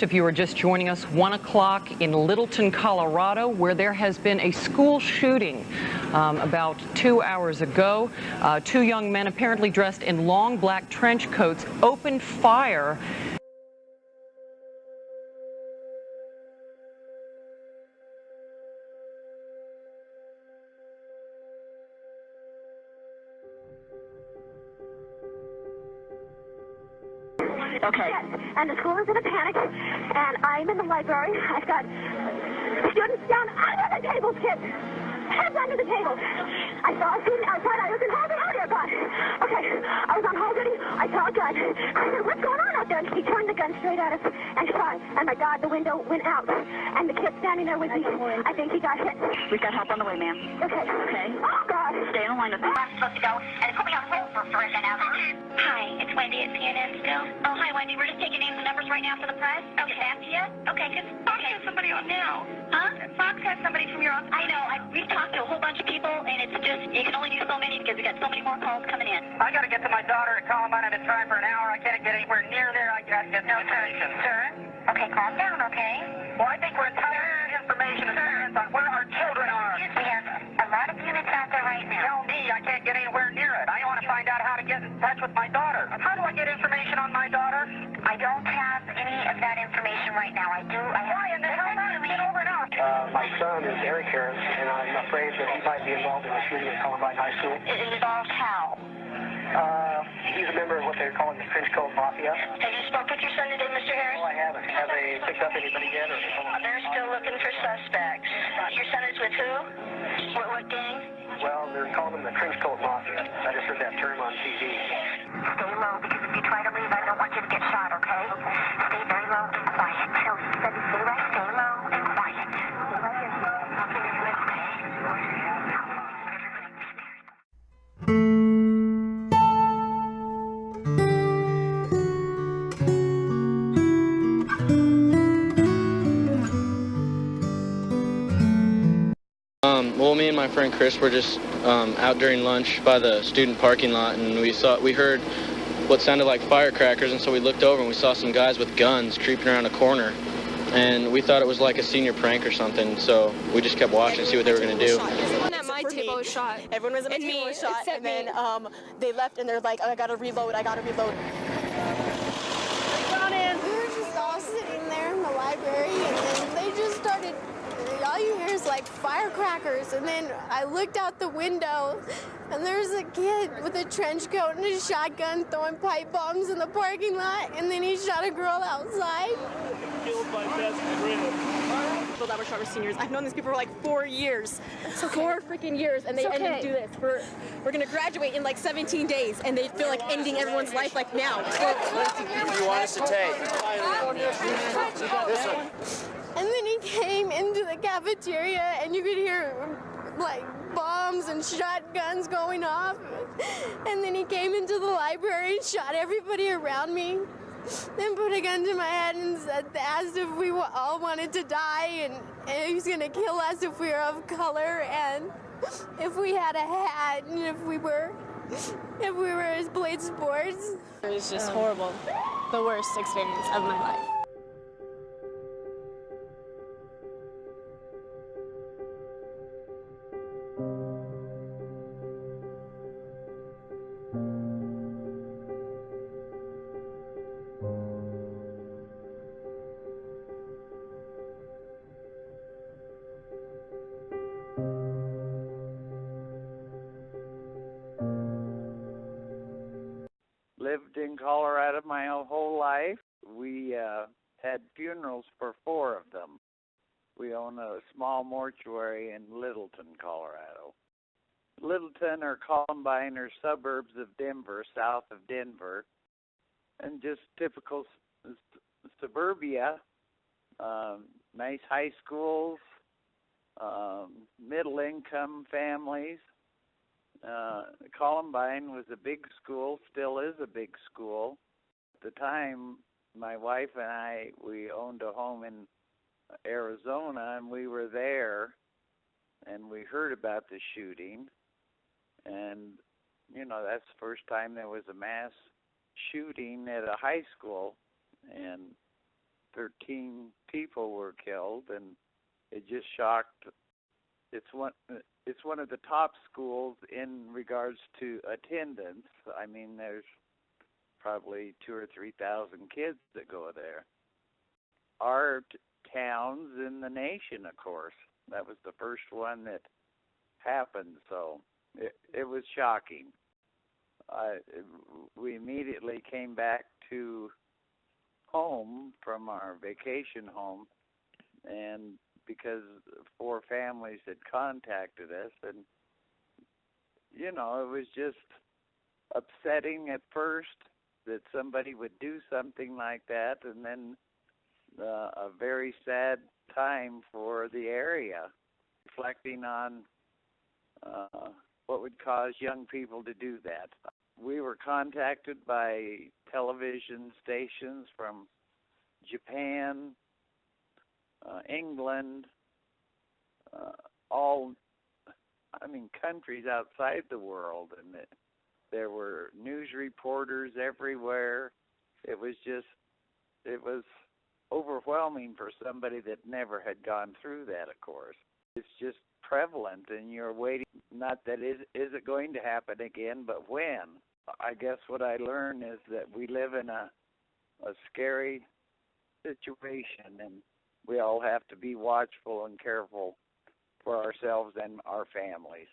If you are just joining us, 1 o'clock in Littleton, Colorado, where there has been a school shooting about 2 hours ago. Two young men, apparently dressed in long black trench coats, opened fire. Okay. And the school is in a panic, and I'm in the library. I've got students down under the tables, kids. Heads under the table. I saw a student outside. I was in hall duty. Oh, dear God. Okay. I was on hall duty. I saw a gun. I said, what's going on out there? And he turned the gun straight at us and shot. And my God, the window went out. And the kid standing there with me, I think he got hit. We've got help on the way, ma'am. Okay. Okay. Oh, God. Stay in line with me. I'm supposed to go, and put me on hold for a second now. Hi, it's Wendy at CNN still. Oh, hi, Wendy. We're just taking names and numbers right now for the press. Okay. Get back to you? Okay, because Fox has somebody on now. Huh? Fox has somebody from your office. I know. We've talked to a whole bunch of people, and it's just, you can only do so many because we got so many more calls coming in. I got to get to my daughter at Columbine. I've been trying for an hour. I can't get anywhere near there. I got to get no information. Sir? Okay, calm down, okay? Well, I think we're entitled to information as parents on where our children are. We have a lot of units out there right now. Tell me, I can't get anywhere near it. I want to find out how to get in touch with my daughter. How do I get information on my daughter? I don't have any of that information right now. I do. Why in the hell not? Get over now. My son is Eric Harris, and I'm afraid that he might be involved in the shooting at Columbine High School. It involves how? He's a member of what they're calling the Trench Coat Mafia. Have you spoke with your son today, Mr. Harris? Well, I haven't. Have they picked up anybody yet? Or They're still looking for suspects. Your son is with who? What gang? well, they're calling them the Trench Coat Mafia. I just heard that term on TV. Stay low, because if you try to leave, I don't want you to get shot, okay? Stay very low and quiet. So he said to stay right, stay low and quiet. Stay right there. Well, me and my friend Chris were just out during lunch by the student parking lot, and we heard what sounded like firecrackers, and so we looked over and we saw some guys with guns creeping around a corner, and we thought it was like a senior prank or something, so we just kept watching to see what they were going to do. Everyone at my table was shot. Everyone was at my table was shot, and then they left, and they're like, oh, I gotta reload. We were just all sitting there in the library, and then they just started, all you hear is like firecrackers, and then I looked out the window, and there's a kid with a trench coat and a shotgun throwing pipe bombs in the parking lot, and then he shot a girl outside. Killed my best friend. People that were shot were seniors. I've known these people for like 4 years. 4 freaking years, and they ended do this. We're gonna graduate in like 17 days, and they feel like ending everyone's life like now. What do you want us to take? This one. And then he came into the cafeteria, and you could hear like bombs and shotguns going off. And then he came into the library and shot everybody around me. Then put a gun to my head and asked if we all wanted to die, and he was gonna kill us if we were of color, and if we had a hat, and if we played sports. It was just horrible. The worst experience of my life. Lived in Colorado my whole life. We had funerals for 4 of them. We own a small mortuary in Littleton, Colorado. Littleton or Columbine are suburbs of Denver, south of Denver, and just typical suburbia, nice high schools, middle-income families. Columbine was a big school, still is a big school. At the time, my wife and we owned a home in Arizona, and we were there, and we heard about the shooting. And, that's the first time there was a mass shooting at a high school. And 13 people were killed, and it just shocked. It's one of the top schools in regards to attendance. I mean, there's probably 2,000 or 3,000 kids that go there. Our towns in the nation, of course. That was the first one that happened, so it was shocking. We immediately came back to home from our vacation home, and because 4 families had contacted us, and it was just upsetting at first that somebody would do something like that, and then a very sad time for the area, reflecting on what would cause young people to do that. We were contacted by television stations from Japan, England, countries outside the world, and there were news reporters everywhere. It was overwhelming for somebody that never had gone through that, of course. It's just prevalent, and you're waiting, not that is it going to happen again, but when. I guess what I learned is that we live in a scary situation, and we all have to be watchful and careful for ourselves and our families.